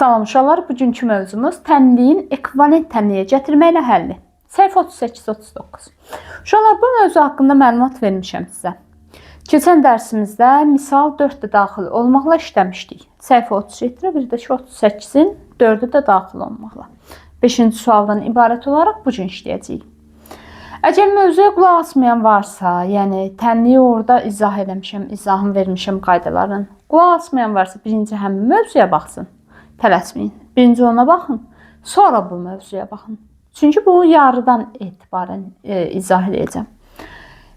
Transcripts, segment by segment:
Salam uşaqlar, bugünkü mövzumuz tənliyin ekvivalent tənliyə gətirməklə həlli. Səhifə 38-39. Uşaqlar, bu mövzu haqqında məlumat vermişəm sizə. Keçən dərsimizdə misal 4 də daxil olmaqla işləmişdik. Səhifə 37-ə bir də 38-in 4-ü də daxil olmaqla. 5-ci sualdan ibarət olaraq bugün işləyəcəyik. Əgər mövzuya qulaq asmayan varsa, yəni tənliyi orada izah eləmişəm, izahını vermişəm qaydaların. Qulaq asmayan varsa birinci həmin mövzuya baxsın. Tələsməyin. Birinci ona baxın, sonra bu mövzuya baxın. Çünki bu yarıdan etibarən izah edəcəm.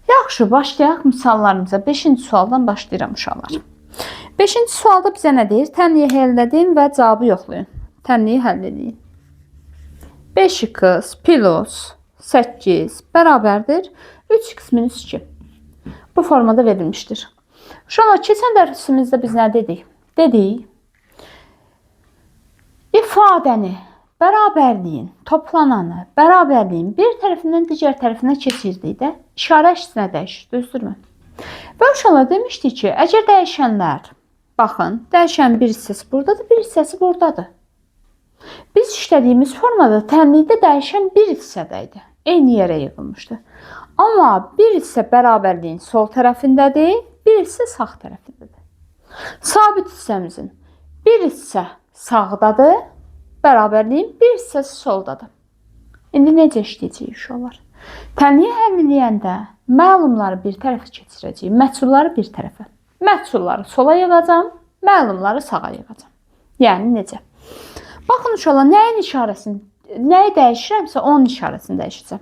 Yaxşı, başlayaq misallarımıza. 5-ci sualdan başlayıram uşaqlar. 5-ci sualda bizə nə deyir? Tənliyi həll edin və cavabı yoxlayın. Tənliyi həll edin. 5x plus 8 bərabərdir 3x minus 2. Bu formada verilmişdir. Uşaqlar, keçən dərsimizdə biz nə dedik? Dedik, ifadəni, bərabərliyin, toplananı, bərabərliyin bir tərəfindən digər tərəfinə keçirdikdə işarə əksinə dəyişir, düzdürmü? Və uşaqlar demişdik ki, əgər dəyişənlər, baxın, dəyişən bir hissəsi buradadır, bir hissəsi buradadır. Biz işlədiyimiz formada tənlikdə dəyişən bir hissədəydi, eyni yerə yığılmışdı. Amma bir hissə bərabərliyin sol tərəfindədir, bir hissə sağ tərəfindədir. Sabit hissəmizin bir hissə sağdadır, bərabərliyin bir hissəsi soldadır. İndi necə işləyəcəyik uşaqlar? Tənliyi həll edəndə məlumları bir tərəfə keçirəcəyik, məhsulları bir tərəfə. Məhsulları sola yığacam, məlumları sağa yığacam. Yəni necə? Baxın uşaqlar, nəyin işarəsini, nəyi dəyişirəmsə onun işarəsini dəyişəcəm.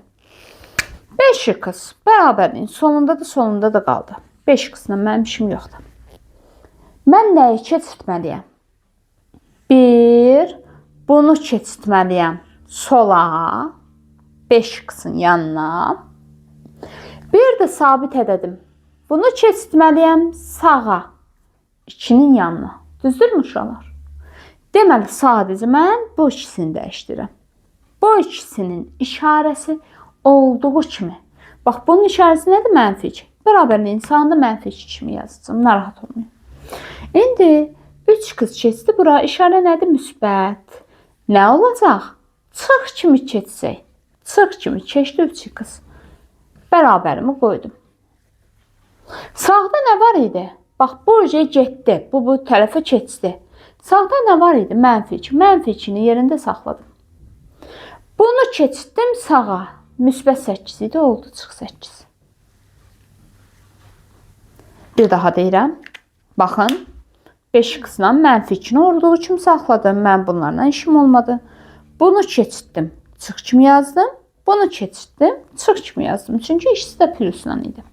5x bərabərliyin sonunda da qaldı. 5x-la mənim işim yoxdur. Mən nəyi keçirtməliyəm? Bunu keçirtməliyəm sola, 5x-in yanına. Bir də sabit ədədim. Bunu keçirtməliyəm sağa, 2-nin yanına. Düzdürmü uşaqlar? Deməli, sadəcə mən bu ikisini dəyişdirirəm. Bu ikisinin işarəsi olduğu kimi. Bax, bunun işarəsi nədir? Mənfi 2. Bərabərliyin sağında mənfi 2 kimi yazacağım. Narahat olmayın. İndi 3x keçdi bura. İşarə nədir? Müsbət. Nə olacaq? Çıx kimi keçsək. Çıx kimi keçdi 3x. Bərabərimi qoydum. Sağda nə var idi? Bax, bu uca getdi. Bu tərəfə keçdi. Sağda nə var idi? Mənfi 2. Mənfi 2-ni yerində saxladım. Bunu keçdim sağa. Müsbət 8 idi, oldu çıx 8. Bir daha deyirəm. Baxın. 5x-la mənfi 2-ni olduğu kimi saxladım. Mən bunlarla işim olmadı. Bunu keçirtdim. Çıx kimi yazdım. Bunu keçirtdim. Çıx kimi yazdım. Çünki ikisi də plusla idi.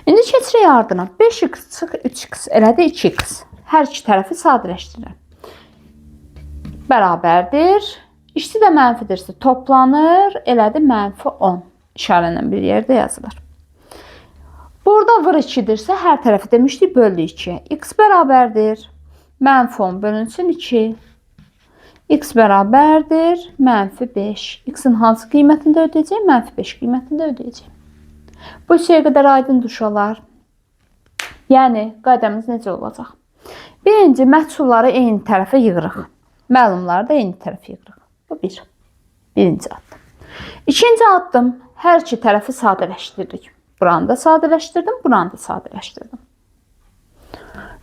İndi keçirək ardına. 5x çıx 3x elədi 2x. Hər iki tərəfi sadələşdirirəm. Bərabərdir. İkisi də mənfidirsə toplanır. Elədi mənfi 10. İşarə bir yerdə yazılır. Burada vır 2-dirsə, hər tərəfi demişdik, bölü 2. X bərabərdir. Mənfi 10 bölünsün 2. X bərabərdir. Mənfi 5. X-in hansı qiymətində ödəyəcək? Mənfi 5 qiymətində ödəyəcək. Bu şeyə qədər aydındır uşaqlar. Yəni, qaydamız necə olacaq? Birinci, məhsulları eyni tərəfə yığırıq. Məlumları da eyni tərəfə yığırıq. Bu bir. Birinci addım. İkinci addım, hər iki tərəfi sadələşdirdik. Buranı da sadələşdirdim, buranı da sadələşdirdim.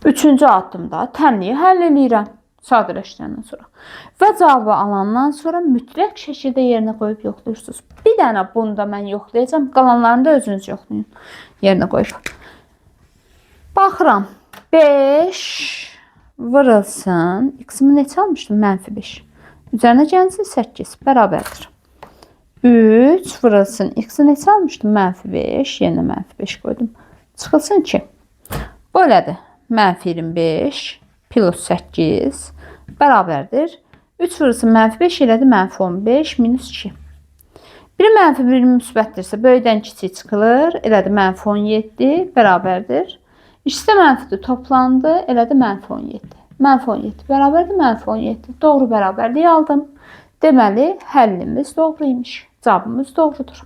Üçüncü addımda tənliyi həll edirəm. Sadələşdirəndən sonra. Və cavabı alandan sonra mütləq şəkildə yerinə qoyub yoxlayırsınız. Bir dənə bunu da mən yoxlayacağım. Qalanlarını da özünüz yoxlayın. Yerinə qoyub. Baxıram. 5 vırılsın. X-imi neçə almışdım? Mənfi 5. Üzərinə gəlsin 8. Bərabərdir. 3 vırılsın. X-i neçə almışdım? Mənfi 5. Yerinə mənfi 5 qoydum. Çıxılsın 2. Bu elədir. Mənfi 25 plus 8 bərabərdir. 3 vurulsun mənfi 5 elədi. Mənfi 15 minus 2. Biri mənfi, biri müsbətdirsə böyükdən kiçik çıxılır. Elədi mənfi 17 bərabərdir. İkisi də mənfidir. Toplandı. Elədi mənfi 17. Mənfi 17 bərabərdir. Mənfi 17. Doğru bərabərliyi aldım. Deməli, həllimiz doğruymuş. Cavabımız doğrudur.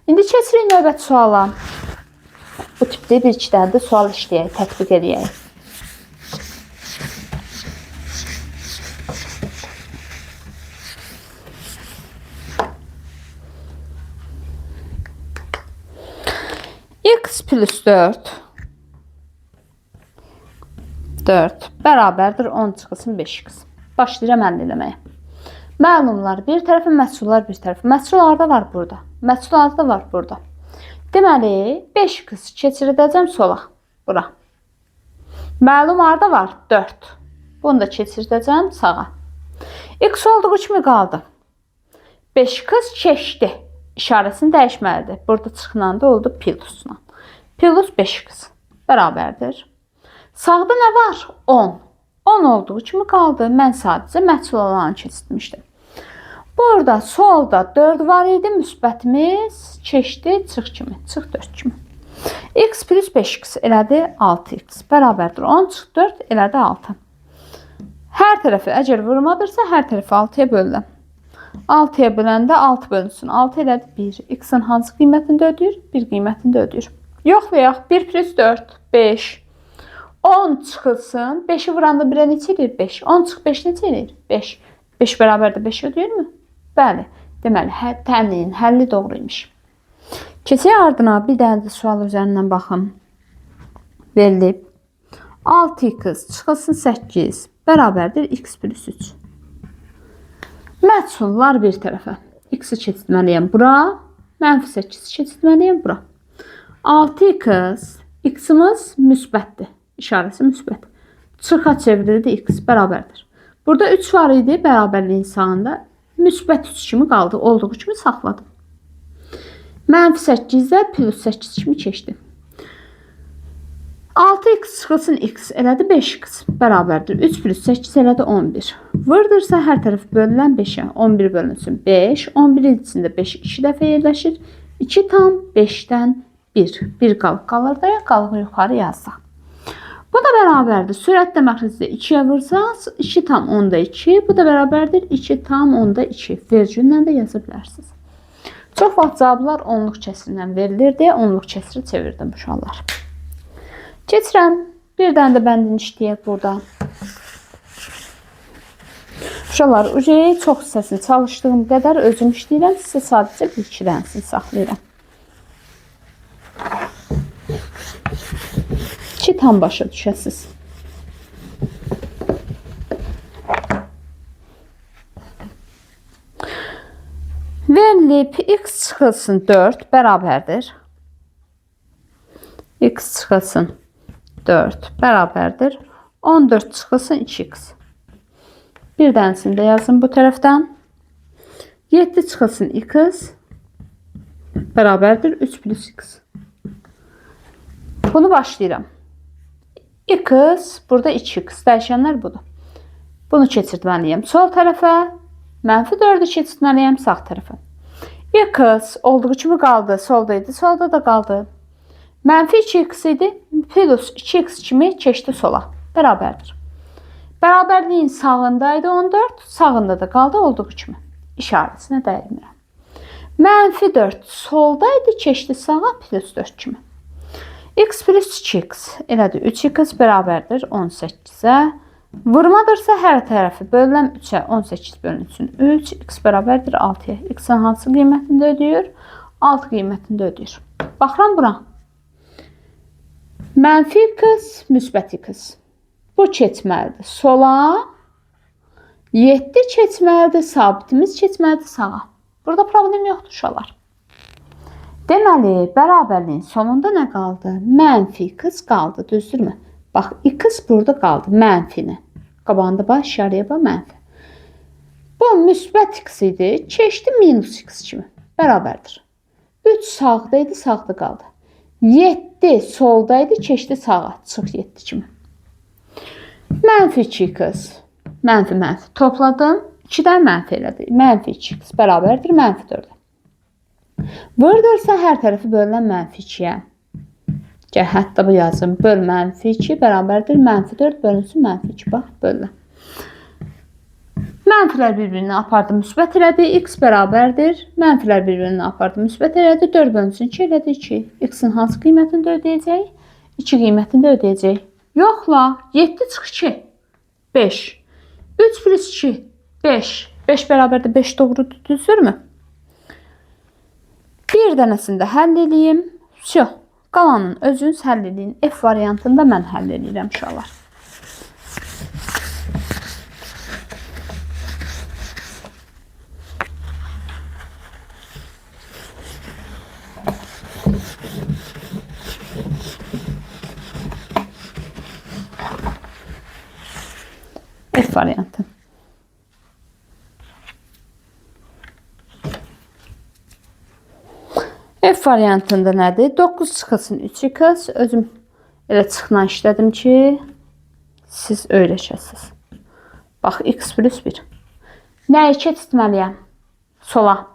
İndi keçirik növbəti suala. Bu tipdə bir-iki dənə də sual işləyək, tətbiq edək. x plus 4 bərabərdir 10 çıxılsın 5x. Başlayıram əldə eləməyə. Məlumlar bir tərəfi, məhsullar bir tərəfi. Məhsullarda var burada. Məhsullarda var burada. Deməli, 5x keçirdəcəm sola. Bura. Məlumlarda var 4. Bunu da keçirdəcəm sağa. X olduğu kimi qaldı. 5x keçdi. İşarəsini dəyişməlidir. Burada çıxınanda oldu plusla. Plus 5x bərabərdir. Sağda nə var? 10. 10 olduğu kimi qaldı. Mən sadəcə məhsul alanı keçirmişdim. Burada solda 4 var idi. Müsbətimiz keçdi. Çıx kimi. Çıx 4 kimi. X plus 5x elədi 6x. Bərabərdir 10 çıx 4 elədi 6. Hər tərəfi əgər vurmadırsa hər tərəfi 6-ya bölürəm. 6-ya böləndə 6 bölünsün. 6 elədi 1. X-in hansı qiymətində ödəyir? 1 qiymətində ödəyir. Yoxlayaq. 1 plus 4 5. 10 çıxılsın. 5'i vuranda 1'ə neçə edir? 5. 10 çıx 5 neçə edir? 5. 5 bərabərdə 5 ödəyirmi? Bəli. Deməli, təmlinin həlli doğruymuş. Keçək ardına bir dənə də sual üzərindən baxın. Verilib. 6x çıxılsın 8 bərabərdir x plus 3. Məhsullar bir tərəfə. X-i keçirməliyəm bura. Mənfi 8 keçirməliyəm bura. 6x x-imiz müsbətdir. İşarəsi müsbət. Çıxa çevrildi x bərabərdir. Burada 3 var idi bərabərliyin sağında. Müsbət 3 kimi qaldı. Olduğu kimi saxladım. Mənfi 8-də plus 8 kimi keçdi. 6x çıxılsın x elədi 5x bərabərdir. 3 plus 8 elədi 11. Vurdursa hər tərəf bölünən 5'ə. 11 bölünsün 5. 11'in içində 5 2 dəfə yerləşir. 2 tam 5'dən 1. 1 qalıq qalır da qalığı yuxarı yazdıq. Bu da bərabərdir. Sürətlə məxrəcdə 2'yə vursaq 2 tam 10'da 2. Bu da bərabərdir 2 tam 10'da 2. Vergüllə də yaza bilərsiniz. Çox vaxt cavablar onluq kəsirindən verilir deyə onluq kəsiri çevirdim uşaqlar. Keçirəm. Bir dənə də bəndini işləyək burada. Uşaqlar, UC-yi çox hissəsini çalışdığım qədər özüm işləyirəm. Sizə sadəcə bir iki dənəsini saxlayıram. 2 tam başa düşəsiz. Verilib x çıxılsın 4 bərabərdir. X çıxılsın 4 bərabərdir. 14 çıxılsın 2x. Bir dənəsini də yazın bu tərəfdən. 7 çıxılsın x bərabərdir 3 plus x. Bunu başlayıram. X burada 2x. Dəyişənlər budur. Bunu keçirtməliyəm sol tərəfə. Mənfi 4'ü keçirtməliyəm sağ tərəfə. X olduğu kimi qaldı. Solda idi. Solda da qaldı. Mənfi 2x idi. Plus 2x kimi keçdi sola. Bərabərdir. Bərabərliyin sağındaydı 14. Sağında da qaldı olduğu kimi. İşarəsinə dəymirəm. Mənfi 4 soldaydı. Keçdi sağa plus 4 kimi. X plus 2x elədi 3x bərabərdir 18'ə. Vurmadırsa hər tərəfi bölünən 3'ə 18 bölünsün 3. X bərabərdir 6'ya. X-in hansı qiymətində ödəyir? 6 qiymətində ödəyir. Baxıram bura. Mənfi x, müsbət x. Bu keçməlidir sola. 7 keçməlidir. Sabitimiz keçməlidir sağa. Burada problem yoxdur uşaqlar. Deməli, bərabərliyin sonunda nə qaldı? Mənfi x qaldı, düzdürmü? Bax, x burada qaldı, mənfini. Qabağında bax, işarəyə bax, mənfi. Bu müsbət x idi, keçdi minus x kimi. Bərabərdir. 3 sağdaydı, sağda qaldı. 7 soldaydı, keçdi sağa, çıx 7 kimi. Mənfi 2x, mənfi. Topladım, 2'dən mənfi elədi. Mənfi 2x bərabərdir, mənfi 4'ə. Vurdursa hər tərəfi bölünən mənfi 2'yə. Gəl, hətta bu yazım. Böl mənfi 2 bərabərdir. Mənfi 4 bölünsün mənfi 2. Bax, bölünə. Mənfilər bir-birini apardı, müsbət elədi. X bərabərdir. Mənfilər bir-birini apardı, müsbət elədi. 4 bölünsün 2 elədi 2. X-in hansı qiymətində ödəyəcək? 2 qiymətində ödəyəcək. Yoxla. 7 çıx 2. 5. 3 plus 2. 5. 5 bərabərdir 5 doğrudur, düzdürmü? Bir dənəsini də həll edeyim. Şu. Qalanın özünüz həll edin. F variantında mən həll edirəm uşaqlar. F variantı. F variantında nədir? 9 çıxılsın 3x. Özüm elə çıxla işlədim ki, siz öyrəşəsiniz. Bax, x plus 1. Nəyi keçitməliyəm? Sola.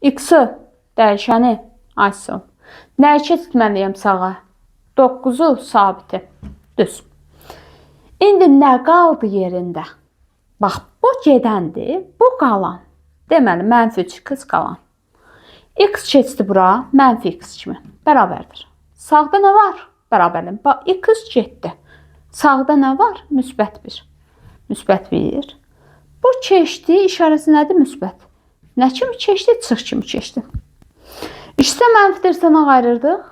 X-ı, dəyişəni, ISO. Nəyi keçitməliyəm sağa? 9-u sabiti. Düz. İndi nə qaldı yerində? Bax, bu gedəndir, bu qalan. Deməli, mənfi 3x qalan. X keçdi bura, mənfi x kimi. Bərabərdir. Sağda nə var? Bərabərlik. Bax, x getdi. Sağda nə var? Müsbət 1. Müsbət 1. Bu keçdi, işarəsi nədir? Müsbət. Nə kimi keçdi? Çıx kimi keçdi. İşte mənfidirsə nə ayırırdıq?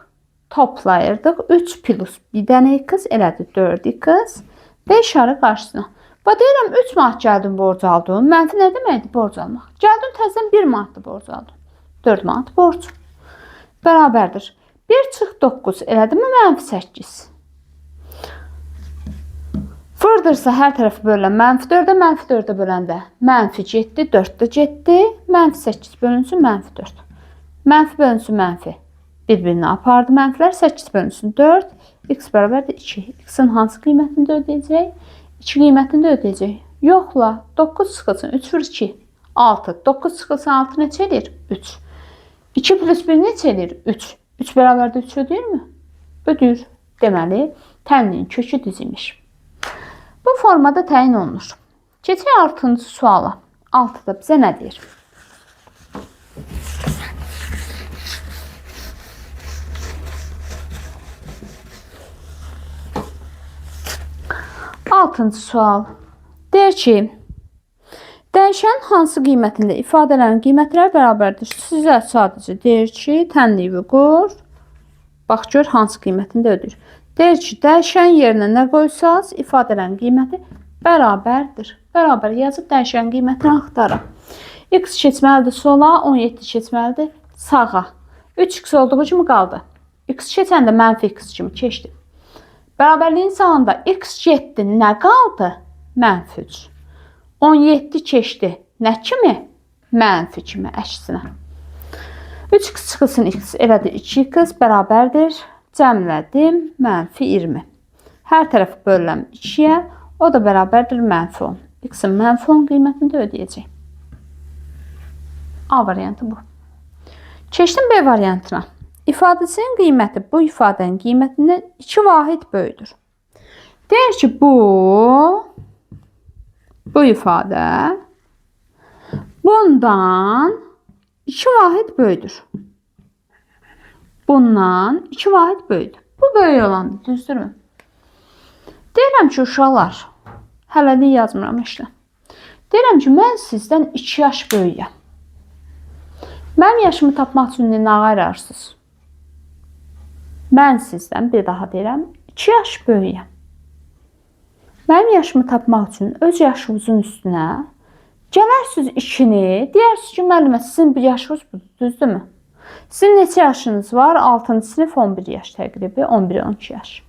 Toplayırdıq. 3 plus 1 dənə x elədi 4x və işarə qarşısına. Bax, deyirəm 3 manat gəldim borc aldım. Mənfi nə deməkdir borc almaq? Gəldim təzədən 1 manatlı borc aldım. 4 manat borc. Bərabərdir. 1 çıx 9 elədimi? Mənfi 8. Fırdırsa hər tərəfi bölən mənfi 4-ə, mənfi 4-ə böləndə mənfi getdi, 4-də getdi. Mənfi 8 bölünsün, mənfi 4. Mənfi bölünsün, mənfi. Bir-birini apardı mənfilər. 8 bölünsün 4. X bərabərdir 2. X-in hansı qiymətini də ödəyəcək? 2 qiymətini də ödəyəcək. Yoxla. 9 çıxılsın. 3 vur 2. 6. 9 çıxılsın 6 neçə edir? 3. 2 plus 1 neçə edir? 3. 3 bərabərdə 3 ödəyirmi? Ödür. Deməli, tənliyin kökü düz imiş. Bu formada təyin olunur. Keçək 6-cı suala. 6-da bizə nə deyir? Altıncı sual. Deyir ki, dəyişənin hansı qiymətində ifadələrin qiymətləri bərabərdir? Sizə sadəcə deyir ki, tənliyi qur. Bax, gör hansı qiymətində ödür. Deyir ki, dəyişən yerinə nə qoysaz, ifadələrin qiyməti bərabərdir. Bərabər yazıb dəyişən qiymətini axtarın. X keçməlidir sola, 17 keçməlidir sağa. 3x olduğu kimi qaldı. X keçəndə mənfi x kimi keçdi. Bərabərliyin sağında x getdi, nə qaldı? Mənfi 3. 17 keçdi. Nə kimi? Mənfi kimi, əksinə. 3x çıxılsın x elədi 2x bərabərdir. Cəmlədim, mənfi 20. Hər tərəfi bölürəm 2-yə, o da bərabərdir mənfi 10. X-in mənfi 10 qiymətini də ödəyəcək. A variantı bu. Keçdim B variantına. İfadəsinin qiyməti bu ifadənin qiymətindən 2 vahid böyüdür. Deyir ki, bu ifadə bundan 2 vahid böyüdür. Bundan 2 vahid böyüdür. Bu böyük olandır, düzdürmü? Deyirəm ki, uşaqlar, hələ də yazmıram işlə. Deyirəm ki, mən sizdən 2 yaş böyüyəm. Mənim yaşımı tapmaq üçün nə ayırarsınız? Mən sizdən bir daha deyirəm, 2 yaş böyüyəm. Mənim yaşımı tapmaq üçün öz yaşınızın üstünə gələrsiniz 2-ni, deyirsiniz ki, müəllimə, sizin bir yaşınız budur, düzdürmü? Sizin neçə yaşınız var? 6-cı sinif 11 yaş təqribi, 11-12 yaş.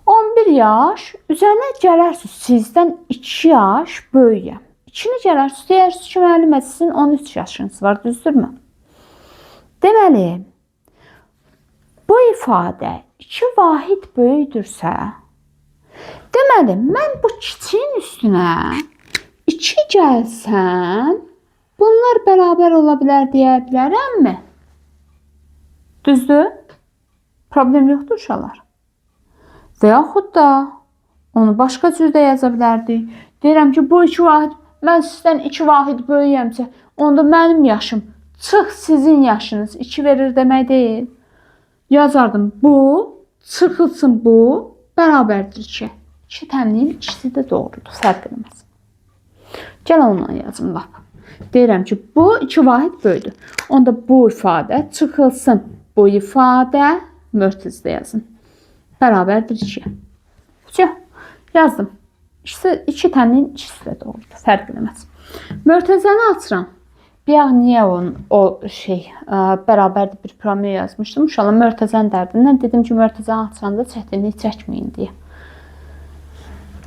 11 yaş, üzərinə gələrsiniz, sizdən 2 yaş böyüyəm. 2-ni gələrsiniz, deyirsiniz ki, müəllimə, sizin 13 yaşınız var, düzdürmü? Deməli, bu ifadə 2 vahid böyüdürsə, deməli, mən bu kiçiyin üstünə 2 gəlsəm, bunlar bərabər ola bilər deyə bilərəmmi? Düzdür? Problem yoxdur uşaqlar. Və yaxud da onu başqa cür də yaza bilərdik. Deyirəm ki, bu 2 vahid, mən sizdən 2 vahid böyüyəmsə, onda mənim yaşım çıx sizin yaşınız 2 verir demək deyil. Yazardım bu, çıxılsın bu, bərabərdir 2. 2 tənliyin ikisi də doğrudur, fərq eləməz. Gəl onunla yazım, bax. Deyirəm ki, bu 2 vahid böyüdür. Onda bu ifadə çıxılsın bu ifadə mörtəzədə yazın. Bərabərdir 2. Yazdım. İkisi 2 tənin ikisi də doğrudur. Fərq eləməz. Mörtəzəni açıram. Bir niyə o bərabərdir bir problem yazmışdım. İnşallah mörtəzənin dərdindən dedim ki, mörtəzəni açanda çətinlik çəkməyin deyə.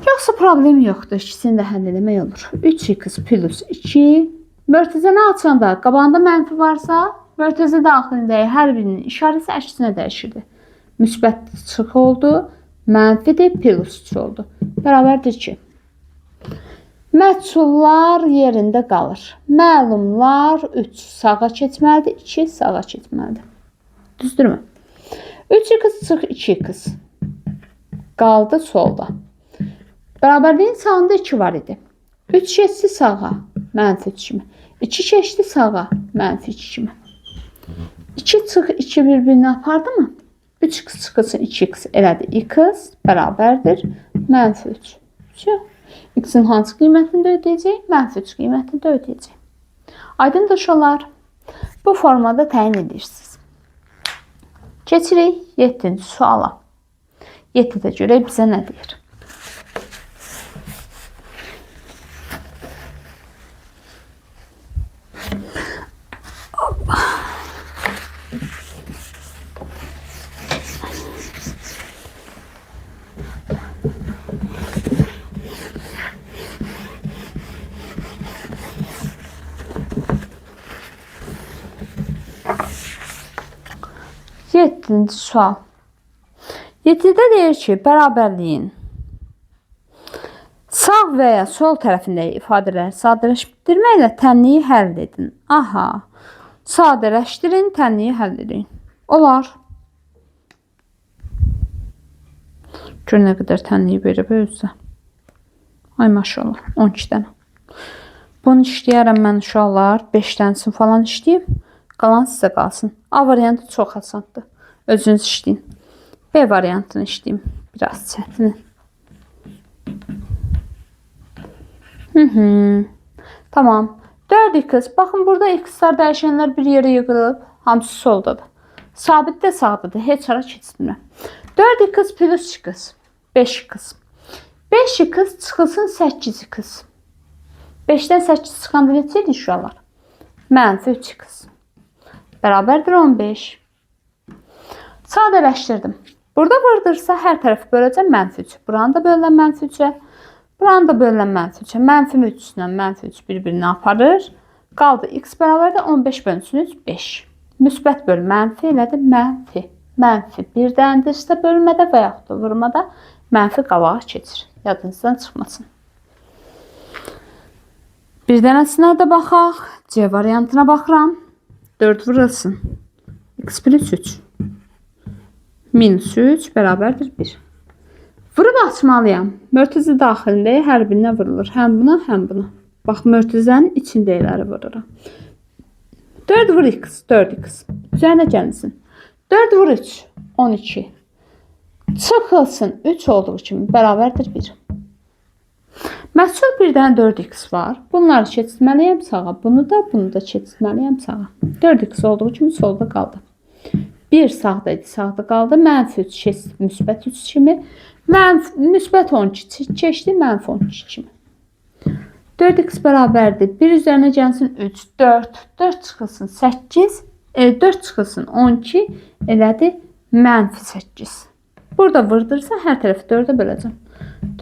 Yoxsa problem yoxdur. İkisini də həll eləmək olur. 3x plus 2. Mörtəzəni açanda qabağında mənfi varsa, mörtəzə daxilində hər birinin işarəsi əksinə dəyişirdi. Müsbət çıx oldu. Mənfidir, plus 2 oldu. Bərabərdir 2. Məchullar yerində qalır. Məlumlar 3 sağa keçməlidir, 2 sağa keçməlidir. Düzdürmü? 3x çıx 2x. Qaldı solda. Bərabərliyin sağında 2 var idi. 3 keçdi sağa, mənfi 3 kimi. 2 keçdi sağa, mənfi 2 kimi. 2 çıx 2 bir-birini apardı mı? 3x çıxılsın 2x elədi. X bərabərdir. Mənfi 3. X-in hansı qiymətini də ödəyəcək? Mənfi 3 qiymətini də ödəyəcək. Aydındır uşaqlar. Bu formada təyin edirsiniz. Keçirik 7-ci suala. 7-də görək bizə nə deyir? Yeddinci sual. 7-də deyir ki, bərabərliyin sağ və ya sol tərəfindəki ifadələri sadələşdirməklə tənliyi həll edin. Aha. Sadələşdirin, tənliyi həll edin. Olar. Gör nə qədər tənliyi verib özsə. Ay maşallah. 12 dənə. Bunu işləyərəm mən uşaqlar. 5 dənəsini falan işləyib. Qalan sizə qalsın. A variantı çox asandır. Özünüz işləyin. B variantını işləyim. Biraz çətin. Tamam. 4x. Baxın, burada x-lar dəyişənlər bir yerə yığılıb. Hamısı soldadır. Sabit də sağdadır. Heç ara keçdirmirəm. 4x plus 2x. 5x. 5x çıxılsın 8x. 5-dən 8 çıxanda neçə edir uşaqlar? Mənfi 3x. Bərabərdir 15. Sadələşdirdim. Burada vırdırsa hər tərəfi böləcəm mənfi 3. Buranı da bölən mənfi 3-ə. Buranı da bölən mənfi 3-ə. Mənfi 3 ilə mənfi 3 bir-birini aparır. Qaldı x bərabərdir 15 bölünsün 3, 5. Müsbət böl mənfi elədi mənfi. Mənfi birdəndirsə bölmədə və yaxud da vurmada mənfi qabağa keçir. Yadınızdan çıxmasın. Bir dənəsinə də baxaq. C variantına baxıram. 4 vurulsun. X plus 3. Minus 3 bərabərdir 1. Vurub açmalıyam. Mörtəzə daxilində hər birinə vurulur. Həm buna, həm buna. Bax, mörtəzənin içindəkiləri vururam. 4 vur x, 4x. Üzərinə gəlsin. 4 vur 3, 12. Çıxılsın 3 olduğu kimi bərabərdir 1. Məhsul bir dənə 4x var. Bunları keçirməliyəm sağa. Bunu da keçirməliyəm sağa. 4x olduğu kimi solda qaldı. 1 sağda idi, sağda qaldı. Mənfi 3 keçdi, müsbət 3 kimi. Müsbət 12 keçdi, mənfi 12 kimi. 4x bərabərdir. 1 üzərinə gəlsin 3, 4. 4 çıxılsın 8. 4 çıxılsın 12. Elədi mənfi 8. Burada vırdırsa hər tərəfi 4-ə böləcəm.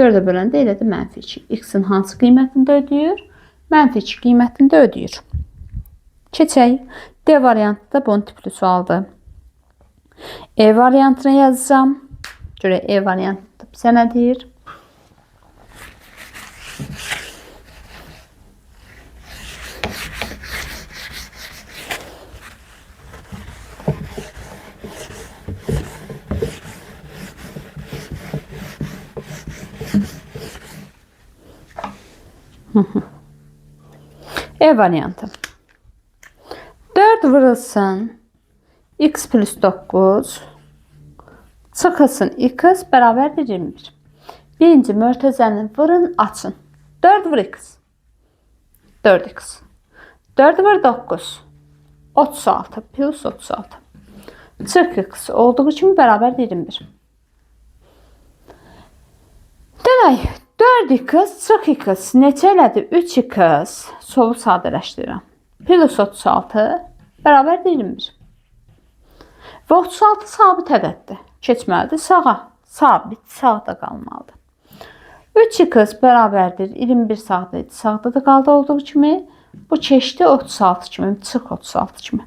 4-ə böləndə elədi mənfi 2. X-in hansı qiymətində ödəyir? Mənfi 2 qiymətində ödəyir. Keçək. D variantı da bunun tipli sualdır. E variantını yazacağım. Görək E variantı bizə nə deyir? E variantı. 4 vurulsun x plus 9 çıxılsın x bərabərdir 21. Birinci mörtəzəni vurun, açın. 4 vur x. 4x. 4 vur 9. 36 plus 36. 40x olduğu kimi bərabər 21. Demək, 4x 40x neçə elədi? 3x solu sadələşdirirəm. Plus 36 bərabər 21. Və 36 sabit ədəddir. Keçməlidir sağa. Sabit sağda qalmalıdır. 3x bərabərdir 21 sağda idi. Sağda da qaldı olduğu kimi. Bu keçdi 36 kimi. Çıx 36 kimi.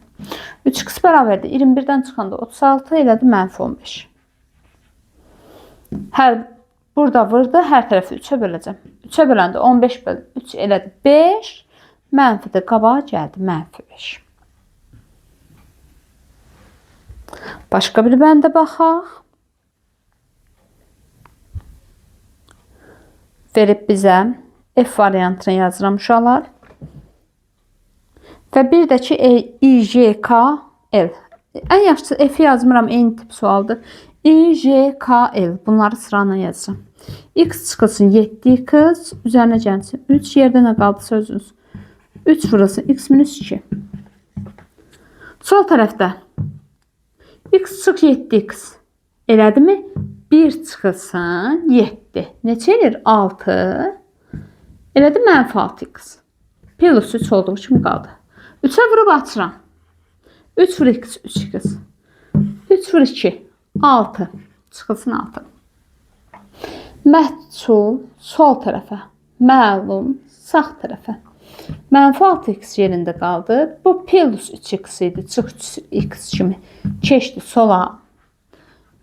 3x bərabərdir 21-dən çıxanda 36 elədi -15. Hər burada vurdu. Hər tərəfi 3-ə böləcəm. 3-ə böləndə 15 böl 3 elədi 5. Mənfidir qabağa gəldi -5. Başqa bir bəndə baxaq. Verib bizə F variantını yazıram uşaqlar. Və bir də ki İJKL. Ən yaxşısı F yazmıram, eyni tip sualdır. İJKL. Bunları sırayla yazıram. X çıxılsın 7x. Üzərinə gəlsin 3. Yerdə nə qaldı sözünüz? 3 vurulsun x minus 2. Sol tərəfdə x çıx 7x. Elədi mi? 1 çıxılsın 7. Neçə edir? 6. Elədi -6x. Plus 3 olduğu kimi qaldı. 3'ə vurub açıram. 3 vur x 3x. 3 vur 2 6. Çıxılsın 6. Məhsul sol tərəfə. Məlum sağ tərəfə. -6x yerində qaldı. Bu plus 3x idi. Çıx x kimi keçdi sola.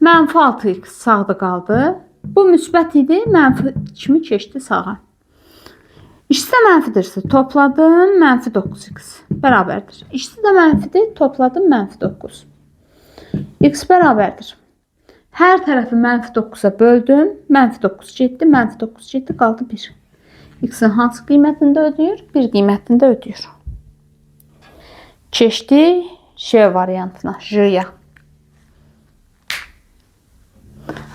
-6x sağda qaldı. Bu müsbət idi. Mənfi kimi keçdi sağa. İkisi də mənfidirsə topladım. -9x bərabərdir. İkisi də mənfidir. Topladım -9. X bərabərdir. Hər tərəfi -9'a böldüm. -9 getdi. -9 getdi. Qaldı 1. X'in hansı qiymətində ödəyir? 1 qiymətində ödəyir. Keçdi J variantına. J-ya.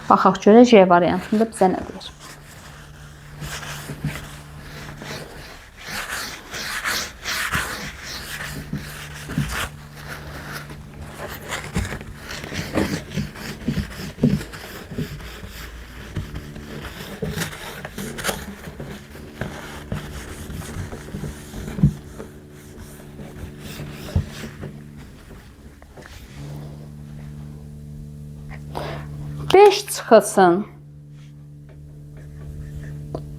Baxaq görə J variantında bizə nə deyir? Beş çıxılsın.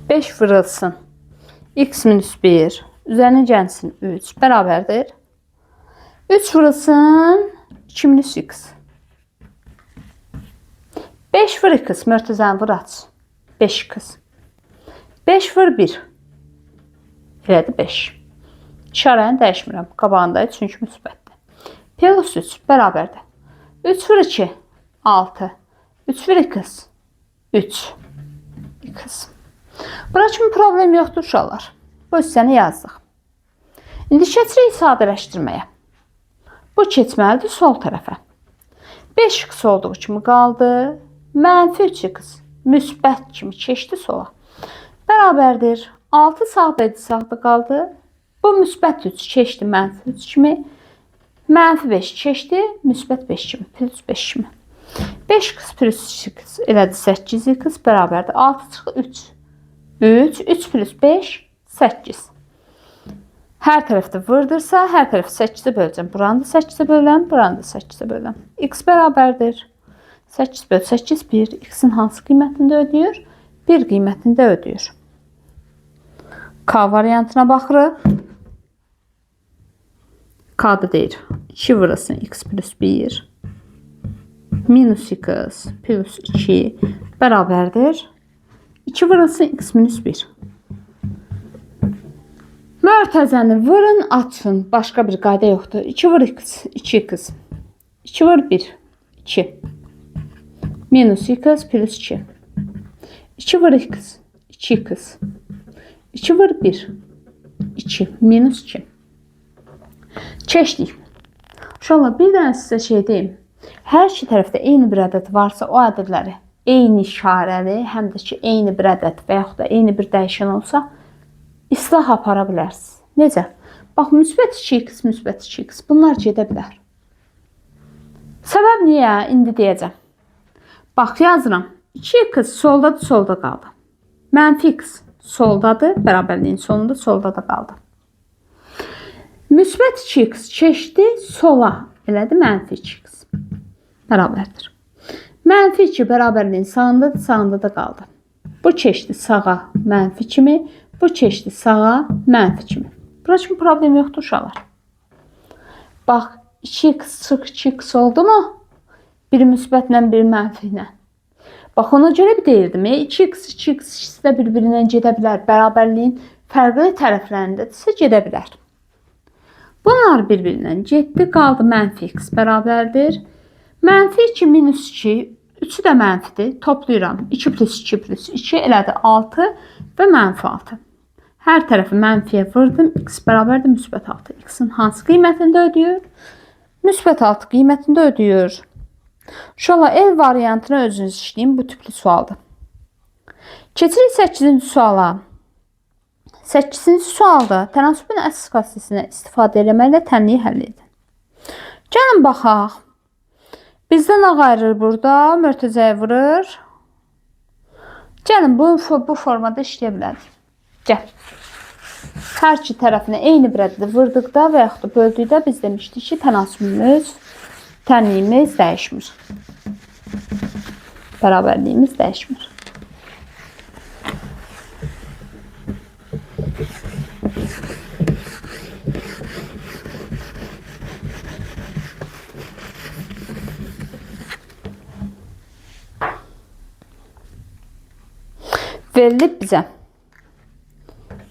5 vurulsun. X minus 1. Üzərinə gəlsin 3. Bərabərdir. 3 vurulsun. 2 minus x. 5 vur 2. Mörtəzəni vur aç. 5 2. 5 vur 1. Elədi 5. İşarəni dəyişmirəm. Qabağındaydı çünki müsbətdir. Plus 3 bərabərdir. 3 vur 2. 6. 3 vur 2. 3. 2. Bura kimi problem yoxdur uşaqlar. Bu hissəni yazdıq. İndi keçirik sadələşdirməyə. Bu keçməlidir sol tərəfə. 5x olduğu kimi qaldı. -3x müsbət kimi keçdi sola. Bərabərdir. 6 sağda idi, sağda qaldı. Bu müsbət 3 keçdi -3 kimi. -5 keçdi, müsbət 5 kimi, plus 5 kimi. 5x plus 2x elədi 8x bərabərdir. 6 çıxı 3. 3 plus 5, 8. Hər tərəfdə vurdursa, hər tərəfi 8'ə böləcəm. Buranı da 8'ə böləm, buranı da 8'ə böləm. X bərabərdir. 8 böl 8, 1. X'in hansı qiymətində ödəyir? 1 qiymətində ödəyir. K variantına baxırıq. K-da deyir. 2 vurulsun x plus 1. Minus x plus 2 bərabərdir. 2 vurulsun x minus 1. Mörtəzəni vurun, açın. Başqa bir qayda yoxdur. 2 vur x, 2x. 2 vur 1, 2. Minus x plus 2. 2 vur x, 2x. 2 vur 1, 2. Minus 2. Keçdik. Uşaqlar, bir dənə sizə şey deyim. Hər iki tərəfdə eyni bir ədəd varsa, o ədədləri eyni işarəli, həm də ki, eyni bir ədəd və yaxud da eyni bir dəyişən olsa, islah apara bilərsiniz. Necə? Bax, müsbət 2x, müsbət 2x. Bunlar gedə bilər. Səbəb niyə? İndi deyəcəm. Bax, yazıram. 2x solda qaldı. Mənfi x soldadır. Bərabərliyin sonunda solda da qaldı. Müsbət 2x keçdi sola. Elədi mənfi 2x. Bərabərdir. Mənfi 2 bərabərliyin sağında da qaldı. Bu keçdi sağa mənfi kimi. Bu keçdi sağa mənfi kimi. Bura kimi problem yoxdur uşaqlar. Bax, 2x çıx 2x oldu mu? Biri müsbətlə, biri mənfi ilə. Bax, ona görə bir deyirdim. 2x, 2x ikisi də bir-birindən gedə bilər. Bərabərliyin fərqli tərəflərindədirsə gedə bilər. Bunlar bir-birindən getdi. Qaldı mənfi x bərabərdir. Mənfi 2 minus 2. 3'ü də mənfidir. Toplayıram. 2 plus 2 plus 2 elədi 6 və mənfi 6. Hər tərəfi mənfiyə vurdum. X bərabərdir müsbət 6. X'in hansı qiymətində ödəyir? Müsbət 6 qiymətində ödəyir. Uşaqlar, el variantını özünüz işləyin. Bu tipli sualdır. Keçirik 8-ci suala. 8-ci sualda tənasübün əsas qasidəsindən istifadə etməklə tənliyi həll edin. Gəlin baxaq. Bizdə nə qayırır burada? Mörtəzəyə vurur. Gəlin bu formada işləyə bilərik. Gəl. Hər iki tərəfinə eyni bir ədədə vurduqda və yaxud da böldükdə biz demişdik ki, tənasübümüz, tənliyimiz dəyişmir. Bərabərliyimiz dəyişmir. Verilib bizə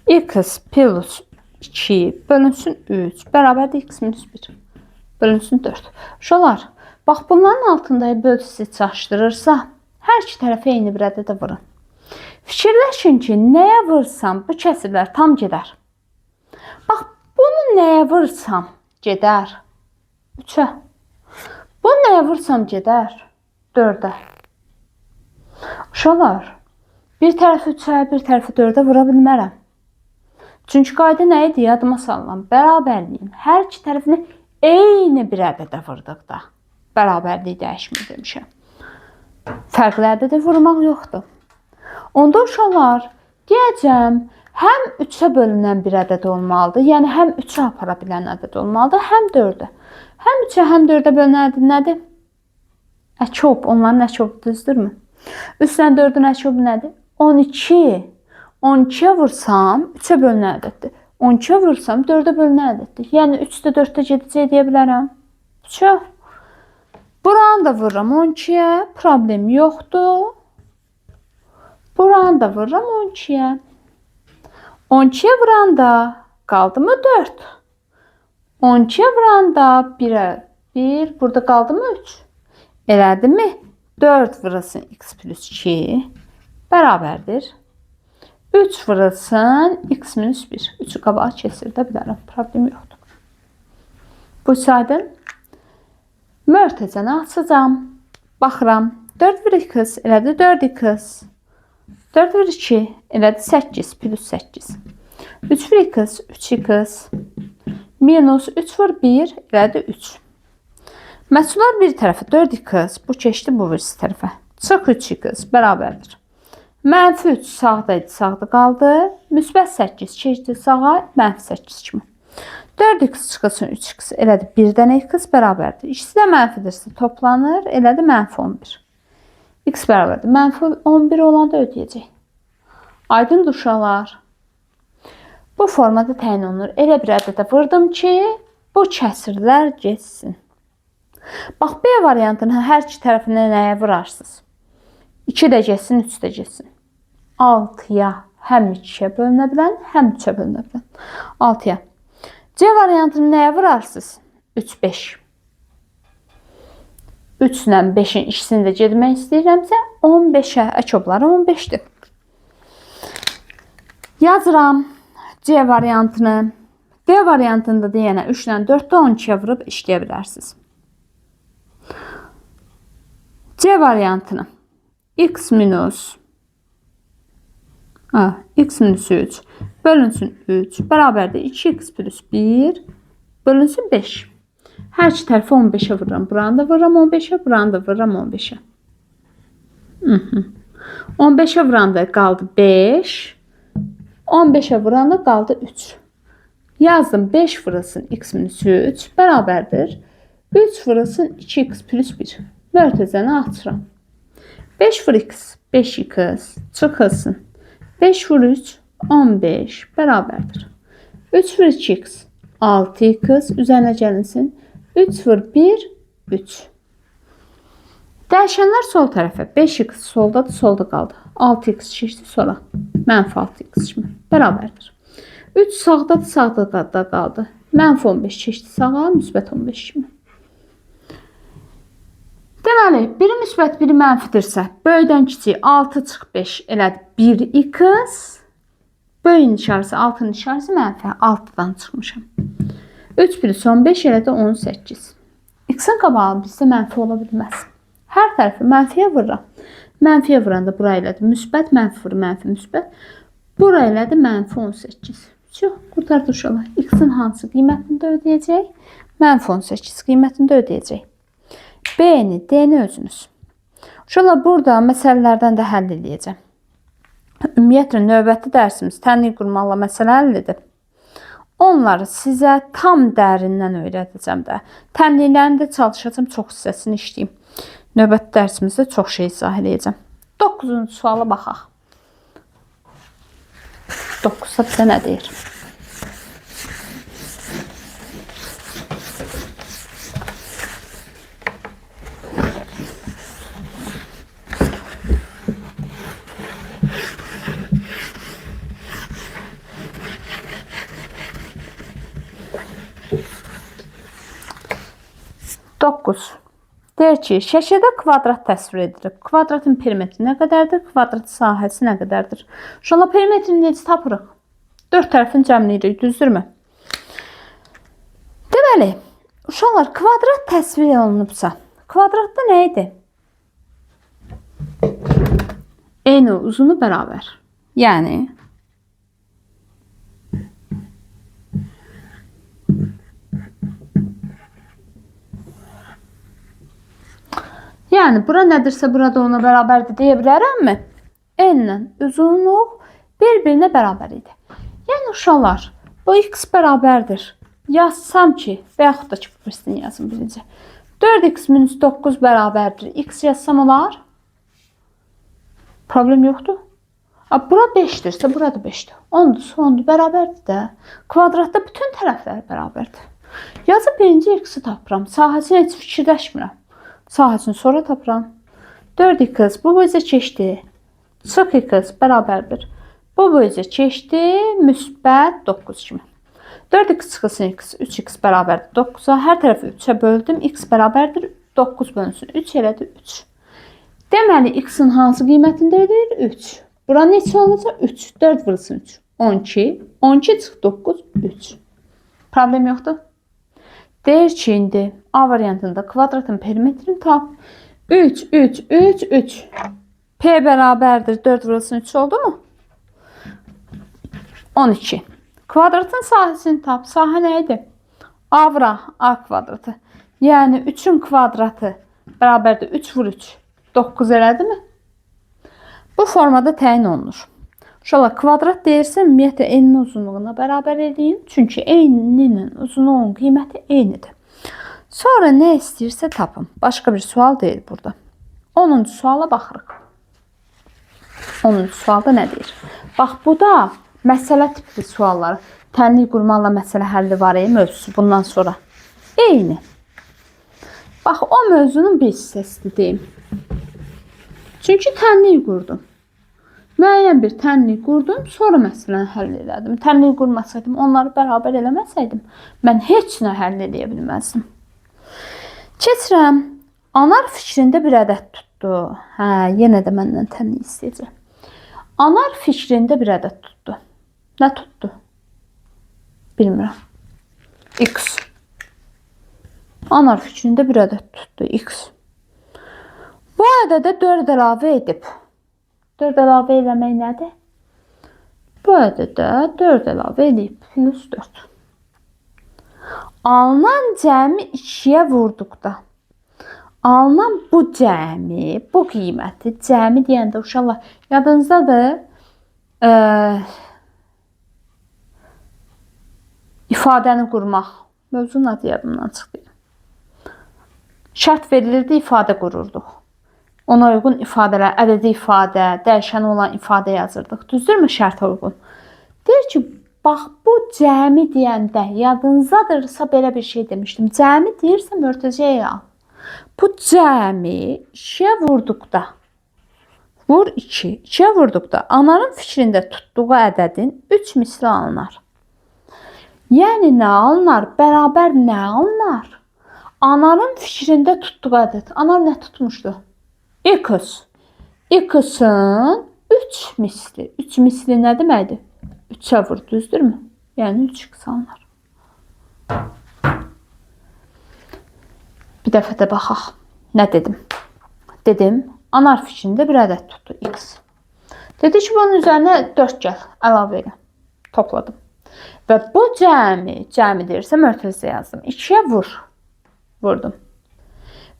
x plus 2 bölünsün 3 bərabərdir x minus 1 bölünsün 4. Uşaqlar, bax bunların altında böl sizi çaşdırırsa, hər iki tərəfə eyni bir ədədə vurun. Fikirləşin ki, nəyə vursam bu kəsirlər tam gedər. Bax, bunu nəyə vursam gedər 3'ə. Bunu nəyə vursam gedər 4'ə. Uşaqlar, bir tərəfi 3'ə, bir tərəfi 4'ə vura bilmərəm. Çünki qayda nə idi? Yadıma salınan bərabərliyin hər iki tərəfini eyni bir ədədə vurduqda bərabərliyi dəyişmir demişəm. Fərqli ədədə vurmaq yoxdur. Onda uşaqlar, deyəcəm, həm 3'ə bölünən bir ədəd olmalıdır. Yəni, həm 3'ə apara bilən ədəd olmalıdır, həm 4'ə. Həm 3'ə, həm 4'ə bölünən ədəd nədir? Əçob, onların əçobu düzdürmü? 3'dən 4'ün əçobu nədir? 12. 12'ye vursam 3'ə bölünən ədəddir. 12'ye vursam 4'ə bölünən ədəddir. Yəni 3'də 4'də gedəcək deyə bilərəm. 3'ə. Buranı da vururam 12'ye. Problem yoxdur. Buranı da vururam 12'ye. 12'ye vuranda qaldı mı 4? 12'ye vuranda 1'ə 1. Burada qaldı mı 3? Elədi mi? 4 vurulsun x plus 2 bərabərdir. 3 vurulsun x minus 1. 3'ü qabağa keçirdə bilərəm. Problem yoxdur. Bu saydan mörtəzəni açacağam. Baxıram. 4 vur x elədi 4x. 4 vur 2 elədi 8 plus 8. 3 vur x 3x. Minus 3 vur 1 elədi 3. Məhsullar bir tərəfə 4x. Bu keçdi bu birisi tərəfə. Çıx 3x bərabərdir. Mənfi 3 sağdaydı, sağda qaldı. Müsbət 8 keçdi sağa, mənfi 8 kimi. 4x çıxılsın 3x elədi 1-dən x bərabərdir. İkisi də mənfidirsə toplanır, elədi mənfi 11. X bərabərdir. Mənfi 11 olanda ödəyəcək. Aydın uşaqlar. Bu formada təyin olunur. Elə bir ədədə vurdum ki, bu kəsirlər geçsin. Bax, B variantının hər iki tərəfinə nəyə vurarsınız? 2 də geçsin, 3 də geçsin. 6'ya həm 2'ye bölünə bilən, həm 3'ə bölünə bilən. 6'ya. C variantını nəyə vurarsınız? 3, 5. 3 ilə 5'in ikisini də gedmək istəyirəmsə, 15'ə, əçobları 15'dir. Yazıram C variantını. D variantında da yenə 3 ilə 4'də 12'yə vurub işləyə bilərsiniz. C variantını x minus x minus 3 bölünsün 3 bərabərdir 2x plus 1 bölünsün 5. Hər iki tərəfi 15'e vururam. Buranı da vururam 15'e, buranı da vururam 15'e. 15'e vuranda qaldı 5. 15'e vuranda qaldı 3. Yazdım 5 vurulsun x minus 3 bərabərdir. 3 vurulsun 2x plus 1. Mörtəzəni açıram. 5 vur x, 5x çıxılsın. 5 vur 3, 15 bərabərdir. 3 vur 2x, 6x üzərinə gəlinsin. 3 vur 1, 3. Dəyişənlər sol tərəfə. 5x soldadır, solda qaldı. 6x keçdi sola. Mənfi 6x kimi. Bərabərdir. 3 sağdadır, sağda qaldı. Mənfi 15 keçdi sağa, müsbət 15 kimi. Deməli, biri müsbət, biri mənfidirsə, böyükdən kiçik 6 çıx 5 elədi 1x. Böyüyün işarəsi, 6'nın işarəsi mənfi. 6'dan çıxmışam. 3 plus 15 elədi 18. X-in qabağı bizdə mənfi ola bilməz. Hər tərəfi mənfiyə vururam. Mənfiyə vuranda bura elədi müsbət, mənfi vurur, mənfi müsbət. Bura elədi mənfi 18. Çox, qurtardı uşaqlar. X-in hansı qiymətində ödəyəcək? Mənfi 18 qiymətində ödəyəcək. B-ni, D-ni özünüz. Uşaqlar, burada məsələlərdən də həll edəcəm. Ümumiyyətlə, növbəti dərsimiz tənlik qurmaqla məsələ həllidir. Onları sizə tam dərindən öyrədəcəm də. Tənliklərini də çalışacağım, çox hissəsini işləyim. Növbəti dərsimizdə çox şey izah edəcəm. 9-cu suala baxaq. 9-da bizə nə deyir? Deyir ki, şəkildə kvadrat təsvir edilir. Kvadratın perimetri nə qədərdir? Kvadrat sahəsi nə qədərdir? Uşaqlar, perimetrini necə tapırıq? 4 tərəfin cəmləyirik, düzdürmü? Deməli, uşaqlar, kvadrat təsvir olunubsa, kvadratda nə idi? Eni uzunu bərabər. Yəni, bura nədirsə, burada ona bərabərdir deyə bilərəmmi? N-lə uzunluq bir-birinə bərabər idi. Yəni, uşaqlar, bu x bərabərdir. Yazsam ki, və yaxud da ki, bu yazım birinci. 4x minus 9 bərabərdir. X yazsam olar? Problem yoxdur. Bura 5'dirsə, burada 5'dir. 10'dur, bərabərdir də. Kvadratda bütün tərəflər bərabərdir. Yazıb birinci x-i tapıram. Sahəsini heç fikirləşmirəm. Sahəsini sonra tapıram. 4x bu boyunca keçdi. Çıx x bərabərdir. Bu boyunca keçdi. Müsbət 9 kimi. 4x çıxılsın x. 3x bərabərdir 9'a. Hər tərəfi 3'ə böldüm. X bərabərdir 9 bölünsün. 3 elədi 3. Deməli, x-in hansı qiymətində ödəyir? 3. Bura neçə olacaq? 3. 4 vurulsun 3. 12. 12 çıx 9. 3. Problem yoxdur. Deyir ki, indi A variantında kvadratın perimetrini tap. 3, 3, 3, 3. P bərabərdir. 4 vurulsun 3 oldu mu? 12. Kvadratın sahəsini tap. Sahə nə idi? A vura A kvadratı. Yəni 3'ün kvadratı bərabərdir. 3 vur 3. 9 elədi mi? Bu formada təyin olunur. Uşaqlar, kvadrat deyirsə, ümumiyyətlə n-in uzunluğuna bərabər edin. Çünki n-nin uzunluğunun qiyməti eynidir. Sonra nə istəyirsə tapın. Başqa bir sual deyil burada. 10-cu suala baxırıq. 10-cu sualda nə deyir? Bax, bu da məsələ tipli suallar. Tənlik qurmaqla məsələ həlli var mövzusu bundan sonra. Eyni. Bax, o mövzunun bir hissəsini deyim. Çünki tənlik qurdum. Müəyyən bir tənlik qurdum, sonra məsələni həll elədim. Tənlik qurmasaydım, onları bərabər eləməsəydim, mən heç nə həll edə bilməzdim. Keçirəm. Anar fikrində bir ədəd tutdu. Yenə də məndən tənlik istəyəcək. Anar fikrində bir ədəd tutdu. Nə tutdu? Bilmirəm. X. Anar fikrində bir ədəd tutdu. X. Bu ədədə 4 əlavə edib. 4 əlavə eləmək nədir? Bu ədədə 4 əlavə edib. Plus 4. alınan cəmi 2-yə vurduqda, alınan bu cəmi, bu qiyməti, cəmi deyəndə uşaqlar yadınızdadır, ifadəni qurmaq. Mövzunun adı yadımdan çıxdı. Şərt verilirdi, ifadə qururduq. Ona uyğun ifadələr, ədədi ifadə, dəyişən olan ifadə yazırdıq. Düzdürmü şərtə uyğun? Deyir ki, bax bu cəmi deyəndə yadınızdadırsa belə bir şey demişdim. Cəmi deyirsə mörtəzəyə al. Bu cəmi 2-yə vurduqda, vur 2, 2-yə vurduqda ananın fikrində tutduğu ədədin 3 misli alınar. Yəni nə alınar? Bərabər nə alınar? Ananın fikrində tutduğu ədəd. Ana nə tutmuşdu? X. X-ın 3 misli. 3 misli nə deməkdir? 3-ə vur, düzdürmü? Yəni 3x alınır. Bir dəfə də baxaq. Nə dedim? Dedim, anar fikrində bir ədəd tutdu, x. Dedi ki, bunun üzərinə 4 gəl, əlavə elə. Topladım. Və bu cəmi deyirsə mörtəzə yazdım. 2-yə vur. Vurdum.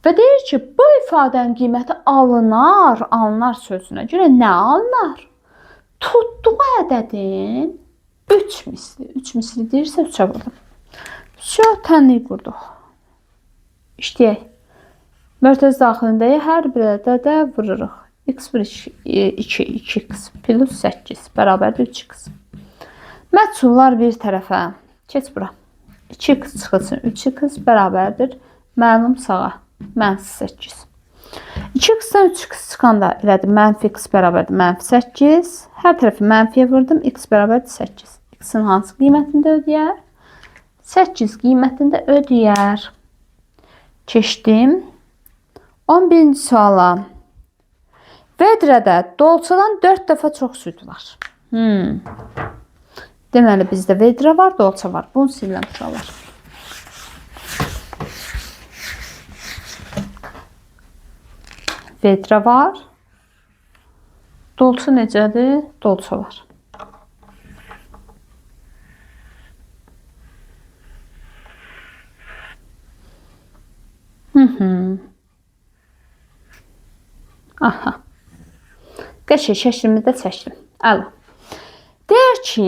Və deyir ki, bu ifadənin qiyməti alınar, alınar sözünə görə nə alınar? Tutduğu ədədin 3 misli. 3 misli deyirsə 3-ə vurdum. Çox tənlik qurduq. İşləyək. Mörtəzə daxilindəyə hər bir ədədə vururuq. x1, 2, 2x plus 8 bərabərdir 3x. Məchullar bir tərəfə. Keç bura. 2x çıxılsın 3x bərabərdir. Məlum sağa. -8. 2x-dan 3x çıxanda elədim. -x bərabərdir. -8. Hər tərəfi mənfiyə vurdum. X bərabərdir 8. X-in hansı qiymətində ödəyər? 8 qiymətində ödəyər. Keçdim. 11-ci suala. Vedrədə dolçadan 4 dəfə çox süd var. Deməli, bizdə vedrə var, dolça var. Bunu siləm uşaqlar. Vedrə var. Dolça necədir? Dolça var. Aha. Qəşəng şəklimi də çəkdim. Əla. Deyir ki,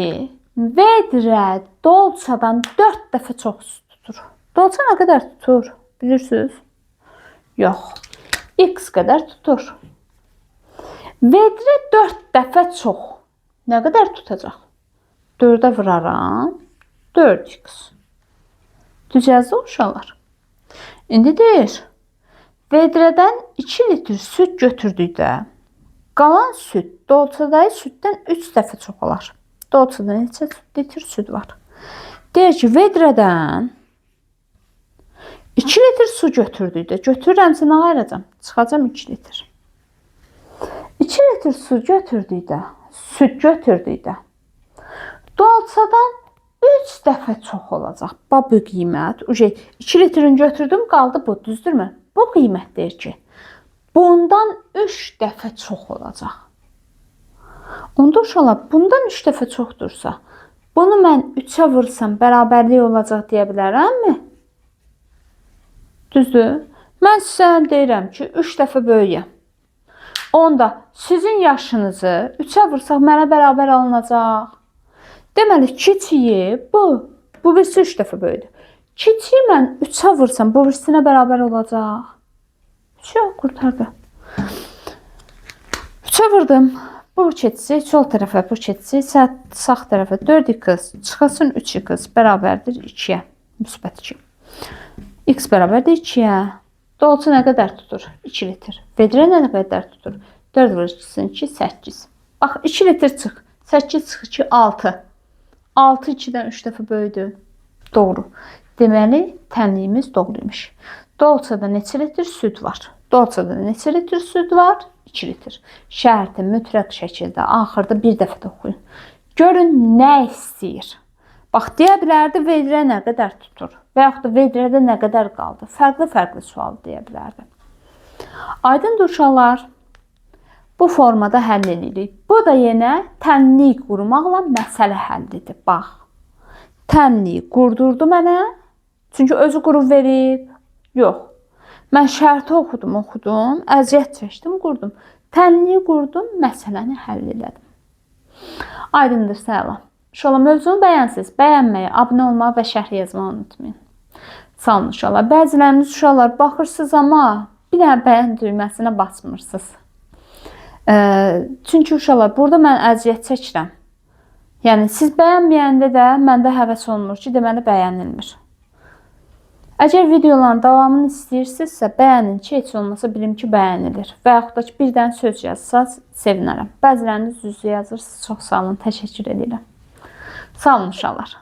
vedrə dolçadan 4 dəfə çox su tutur. Dolça nə qədər tutur? Bilirsiniz? Yox. X qədər tutur. Vedrə 4 dəfə çox. Nə qədər tutacaq? 4-ə vuraram. 4x. Düzəldi uşaqlar. İndi deyir, vedrədən 2 litr süd götürdükdə, qalan süd dolçadakı süddən 3 dəfə çox olar. Dolçada neçə litr süd var? Deyir ki, vedrədən 2 litr su götürdükdə, götürürəmsə nə ayıracam? Çıxacam 2 litr. 2 litr su götürdükdə, süd götürdükdə, dolçadan 3 dəfə çox olacaq. Bax bu qiymət. 2 litrini götürdüm, qaldı bu, düzdürmü? Bu qiymət deyir ki, bundan 3 dəfə çox olacaq. Onda uşaqlar, bundan 3 dəfə çoxdursa, bunu mən 3-ə vursam bərabərlik olacaq deyə bilərəmmi? Düzdür? Mən sizə deyirəm ki, 3 dəfə böyüyəm. Onda sizin yaşınızı 3-ə vursaq mənə bərabər alınacaq. Deməli, kiçiyi bu birisi 3 dəfə böyüdür. Kiçiyi mən 3-ə vursam, bu birisinə bərabər olacaq. 3-ə qurtardı. 3-ə vurdum. Bu keçsi, sol tərəfə bu keçsi, sağ tərəfə 4x, çıxasın 3x bərabərdir 2-yə, müsbət 2. X bərabərdir 2-yə. Dolça nə qədər tutur? 2 litr. Vedrə nə qədər tutur? 4 vur 2, 8. Bax, 2 litr çıx. 8 çıx 2, 6. 6 2-dən 3 dəfə böyüdü. Doğru. Deməli, tənliyimiz doğruymuş. Dolçada neçə litr süd var? Dolçada neçə litr süd var? 2 litr. Şərti mütləq şəkildə axırda bir dəfə də oxuyun. Görün nə istəyir. Bax, deyə bilərdi vedrə nə qədər tutur və yaxud da vedrədə nə qədər qaldı. Fərqli sual deyə bilərdi. Aydındır uşaqlar. Bu formada həll edirik. Bu da yenə tənlik qurmaqla məsələ həllidir. Bax, tənlik qurdurdu mənə. Çünki özü qurub verib. Yox. Mən şərti oxudum, əziyyət çəkdim, qurdum. Tənliyi qurdum, məsələni həll elədim. Aydındır, sağlam. İnşallah mövzunu bəyənsiniz. Bəyənməyi, abunə olmağı və şərh yazmağı unutmayın. Sağ olun inşallah. Bəziləriniz uşaqlar baxırsınız, amma bir dənə bəyən düyməsinə basmırsınız. Çünki uşaqlar, burada mən əziyyət çəkirəm. Yəni, siz bəyənməyəndə də məndə həvəs olunur ki, deməli bəyənilmir. Əgər videoların davamını istəyirsinizsə, bəyənin ki, heç olmasa bilim ki, bəyənilir. Və yaxud da ki, bir dənə söz yazsanız sevinərəm. Bəziləriniz düzü yazırsınız. Çox sağ olun, təşəkkür edirəm. Sağ olun uşaqlar.